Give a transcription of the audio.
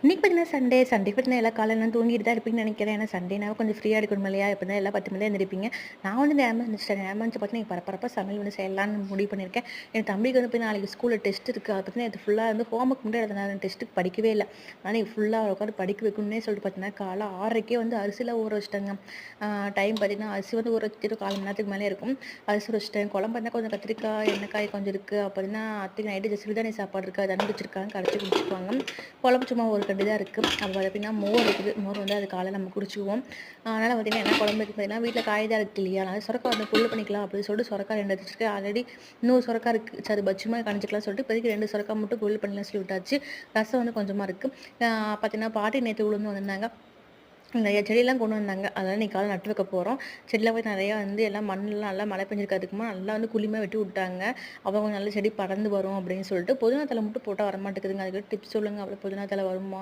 இன்னைக்கு பார்த்தீங்கன்னா சண்டேக்கு பார்த்தீங்கன்னா எல்லா காலையிலாம் தூங்கிட்டு தான் இருப்பீங்கன்னு நினைக்கிறேன். ஏன்னா சண்டேனாவே கொஞ்சம் ஃப்ரீயா இருக்கணும் இல்லையா? எப்படினா எல்லாம் 10 மணி தான் எந்திரிப்பீங்க. நான் வந்து நேரமா எந்திரிச்சிட்டேன். நேரமா எந்திரிச்சு பார்த்தீங்கன்னா, பரபரப்பா சமையல் வந்து செய்யலான்னு முடிவு பண்ணியிருக்கேன். என் தம்பிக்கு வந்து போய் நாளைக்கு ஸ்கூல்ல டெஸ்ட் இருக்கு. அது பார்த்தீங்கன்னா இது ஃபுல்லா வந்து ஹோம் ஒர்க் மட்டும் எழுதினாரு. டெஸ்ட்டுக்கு படிக்கவே இல்ல. அதனால ஃபுல்லா உட்காந்து படிக்க வைக்கணும்னே சொல்லிட்டு பார்த்தீங்கன்னா, காலைல 6:30க்கே வந்து அரிசிலாம் ஊற வச்சுட்டேங்க. டைம் பார்த்தீங்கன்னா, அரிசி வந்து ஊற வச்சுட்டு 1/4 மணி நேரத்துக்கு மேலே இருக்கும். அரிசி ஊற வச்சுட்டேன். குழம்பு பார்த்தீங்கன்னா கொஞ்சம் கத்திரிக்காய், எண்ணெய் கொஞ்சம் இருக்கு. அப்ப பார்த்தீங்கன்னா, அத்தைக்கு நைட்டு சிறுதானிய சாப்பாடு இருக்கு. அது அனுப்பி வச்சிருக்காங்க. கரைச்சு குடிச்சுக்குவாங்க. குழம்பு சும்மா ஒரு கட்டு தான் இருக்கு. அப்ப பார்த்தீங்கன்னா, மோர் இருக்குது. மோர் வந்து அது காலையில நம்ம குடிச்சுக்குவோம். அதனால பார்த்தீங்கன்னா, என்ன குழம்பு வைக்க பார்த்தீங்கன்னா, வீட்ல காய் தான் இருக்கு இல்லையா? அதனால சொரக்கா வந்து பொரியல் பண்ணிக்கலாம் அப்படின்னு சொல்லிட்டு சொரக்கா 2 எடுத்து வச்சிருக்கேன். ஆல்ரெடி இன்னொரு சொரக்கா இருக்கு. சரி பஜ்ஜி மாரி கணிச்சுக்கலாம்னு சொல்லிட்டு இப்போதைக்கு 2 சொரக்கா மட்டும் பொரியல் பண்ணலாம்னு சொல்லி விட்டாச்சு. ரசம் வந்து கொஞ்சமா இருக்கு. பார்த்தீங்கன்னா, பாட்டி நேத்து உளுந்து வந்திருந்தாங்க. நெறைய செடியெல்லாம் கொண்டு வந்தாங்க. அதெல்லாம் இன்னைக்கு காலைல நட்டு வைக்க போறோம். செடிலாம் போய் நெறையா வந்து எல்லாம் மண்ணுலாம் நல்லா மழை பெஞ்சிருக்கு. அதுக்கு முன்னாடி நல்லா வந்து குழிமா வெட்டி விட்டாங்க. அப்ப கொஞ்சம் நல்ல செடி படர்ந்து வரும் அப்படின்னு சொல்லிட்டு, புதினா தழை மட்டும் போட்டா வரமாட்டேங்குதுங்க. அதுக்கு டிப்ஸ் சொல்லுங்க. அப்புறம் புதினா தழை வருமா?